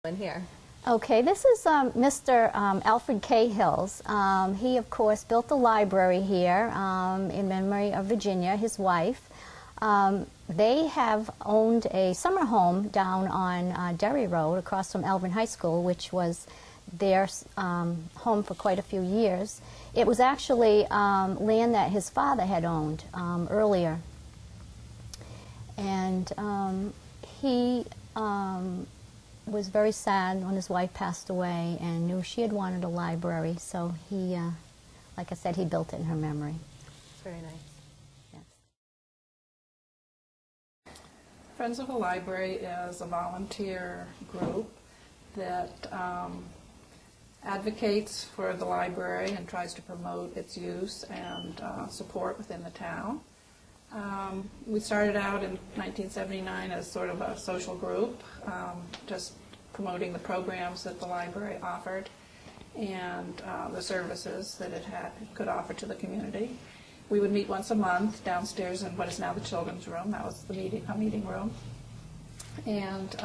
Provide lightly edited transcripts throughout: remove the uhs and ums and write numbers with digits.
in here? Okay, this is Mr. Alfred Cahills. He, of course, built the library here in memory of Virginia, his wife. They have owned a summer home down on Derry Road across from Elvin High School, which was their home for quite a few years. It was actually land that his father had owned earlier. And he was very sad when his wife passed away and knew she had wanted a library, so he, like I said, he built it in her memory. Very nice. Yes. Friends of the Library is a volunteer group that advocates for the library and tries to promote its use and support within the town. We started out in 1979 as sort of a social group, just promoting the programs that the library offered and the services that it could offer to the community. We would meet once a month downstairs in what is now the children's room. That was the meeting room. And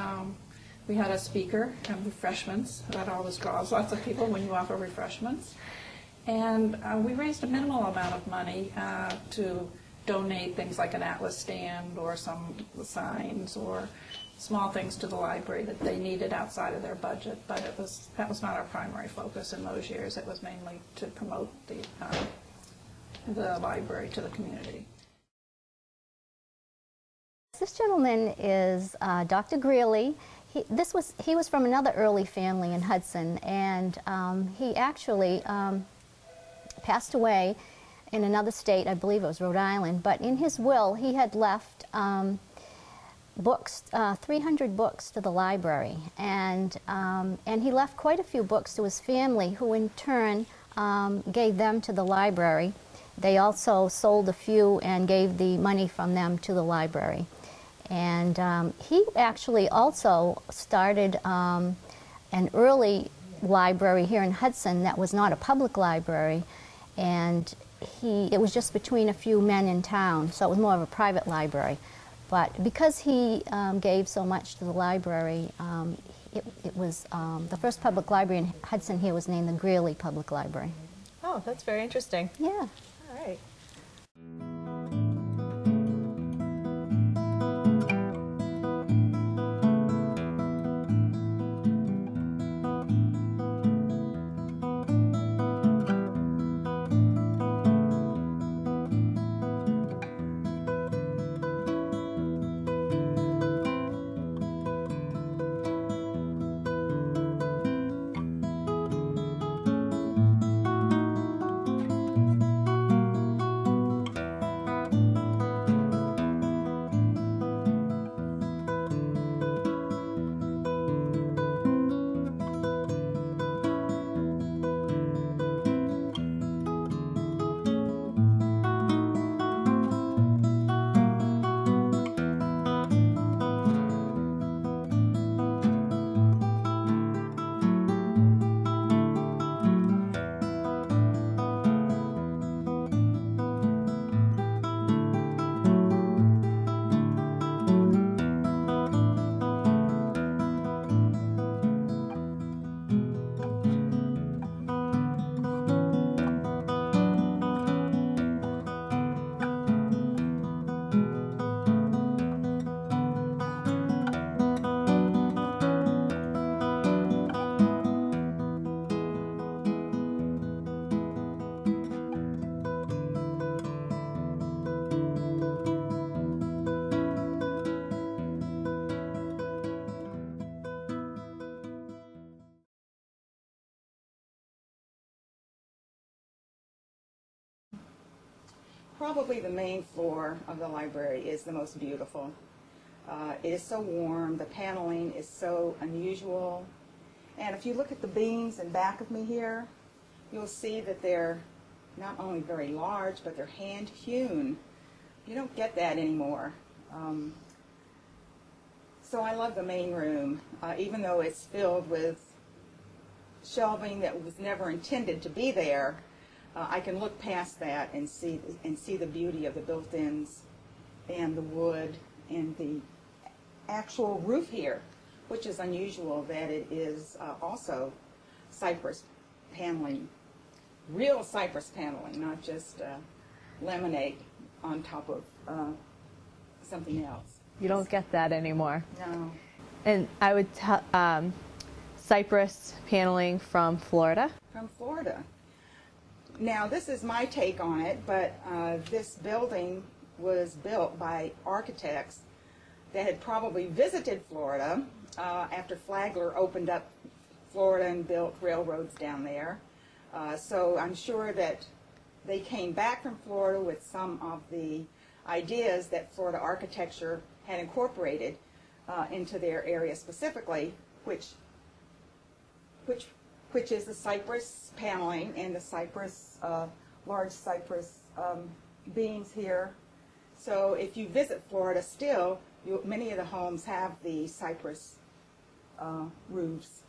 we had a speaker and refreshments. That always draws lots of people when you offer refreshments. And we raised a minimal amount of money to donate things like an atlas stand or some signs or small things to the library that they needed outside of their budget. But that was not our primary focus in those years. It was mainly to promote the library to the community. This gentleman is Dr. Greeley. He was from another early family in Hudson, and he actually passed away in another state. I believe it was Rhode Island. But in his will, he had left books, 300 books to the library, and he left quite a few books to his family, who in turn gave them to the library. They also sold a few and gave the money from them to the library. And he actually also started an early library here in Hudson that was not a public library, and it was just between a few men in town, so it was more of a private library. But because he gave so much to the library, it was the first public library in Hudson here was named the Greeley Public Library. Oh, that's very interesting. Yeah. All right. Probably the main floor of the library is the most beautiful. It is so warm, the paneling is so unusual, and if you look at the beams in back of me here, you'll see that they're not only very large, but they're hand-hewn. You don't get that anymore. So I love the main room, even though it's filled with shelving that was never intended to be there. I can look past that and see the beauty of the built-ins and the wood and the actual roof here, which is unusual that it is also cypress paneling, real cypress paneling, not just laminate on top of something else. You don't get that anymore. No. And I would tell cypress paneling from Florida. From Florida. Now, this is my take on it, but this building was built by architects that had probably visited Florida after Flagler opened up Florida and built railroads down there. So I'm sure that they came back from Florida with some of the ideas that Florida architecture had incorporated into their area specifically, which is the cypress paneling and the cypress, large cypress beams here. So if you visit Florida still, many of the homes have the cypress roofs,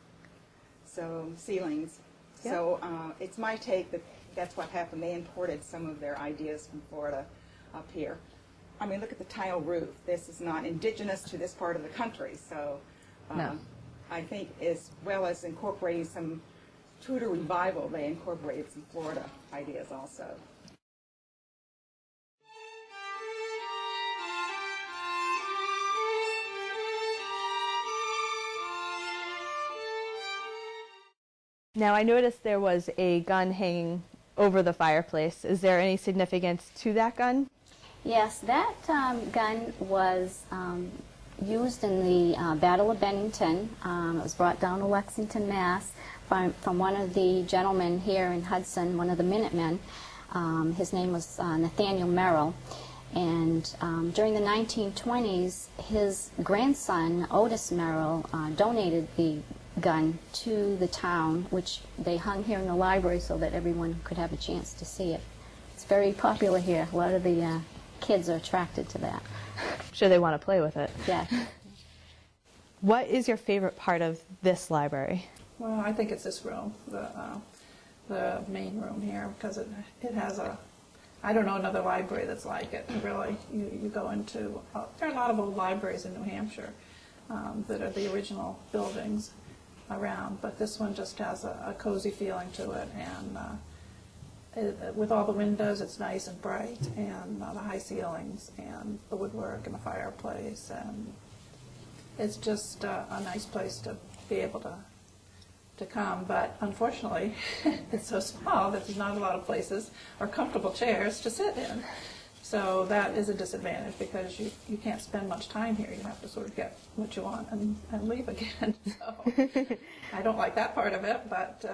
so ceilings. Yep. So it's my take that that's what happened. They imported some of their ideas from Florida up here. I mean, look at the tile roof. This is not indigenous to this part of the country, so No. I think as well as incorporating some Tudor revival, they incorporated some Florida ideas also. Now, I noticed there was a gun hanging over the fireplace. Is there any significance to that gun? Yes, that gun was used in the Battle of Bennington. It was brought down to Lexington, Mass. From one of the gentlemen here in Hudson, one of the Minutemen. His name was Nathaniel Merrill. And during the 1920s, his grandson, Otis Merrill, donated the gun to the town, which they hung here in the library so that everyone could have a chance to see it. It's very popular here. A lot of the kids are attracted to that. Sure, they want to play with it. Yeah. What is your favorite part of this library? Well, I think it's this room, the main room here, because it has a, I don't know another library that's like it, really. You go into, there are a lot of old libraries in New Hampshire that are the original buildings around, but this one just has a cozy feeling to it, and with all the windows, it's nice and bright, and the high ceilings, and the woodwork, and the fireplace, and it's just a nice place to be able to come, but unfortunately, it's so small that there's not a lot of places or comfortable chairs to sit in. So that is a disadvantage because you can't spend much time here. You have to sort of get what you want and leave again. So I don't like that part of it, but...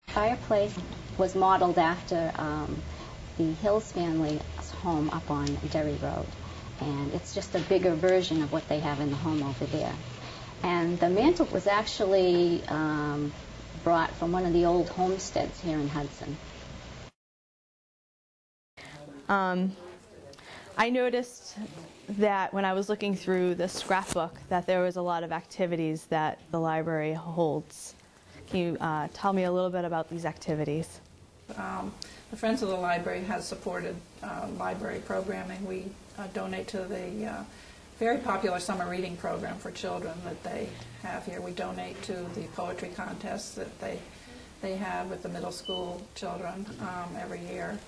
Fireplace was modeled after the Hills family's home up on Derry Road. And it's just a bigger version of what they have in the home over there. And the mantle was actually brought from one of the old homesteads here in Hudson. I noticed that when I was looking through the scrapbook that there was a lot of activities that the library holds. Can you tell me a little bit about these activities? The Friends of the Library has supported library programming. We donate to the very popular summer reading program for children that they have here. We donate to the poetry contests that they have with the middle school children every year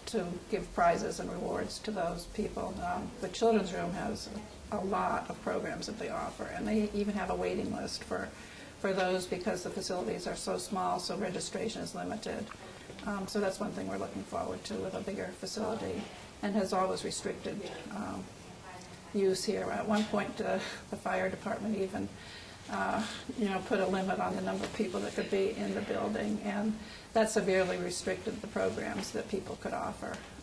to give prizes and rewards to those people. The children's room has a lot of programs that they offer, and they even have a waiting list for those because the facilities are so small, so registration is limited. So that's one thing we're looking forward to with a bigger facility, and has always restricted use here. At one point, the fire department even put a limit on the number of people that could be in the building, and that severely restricted the programs that people could offer.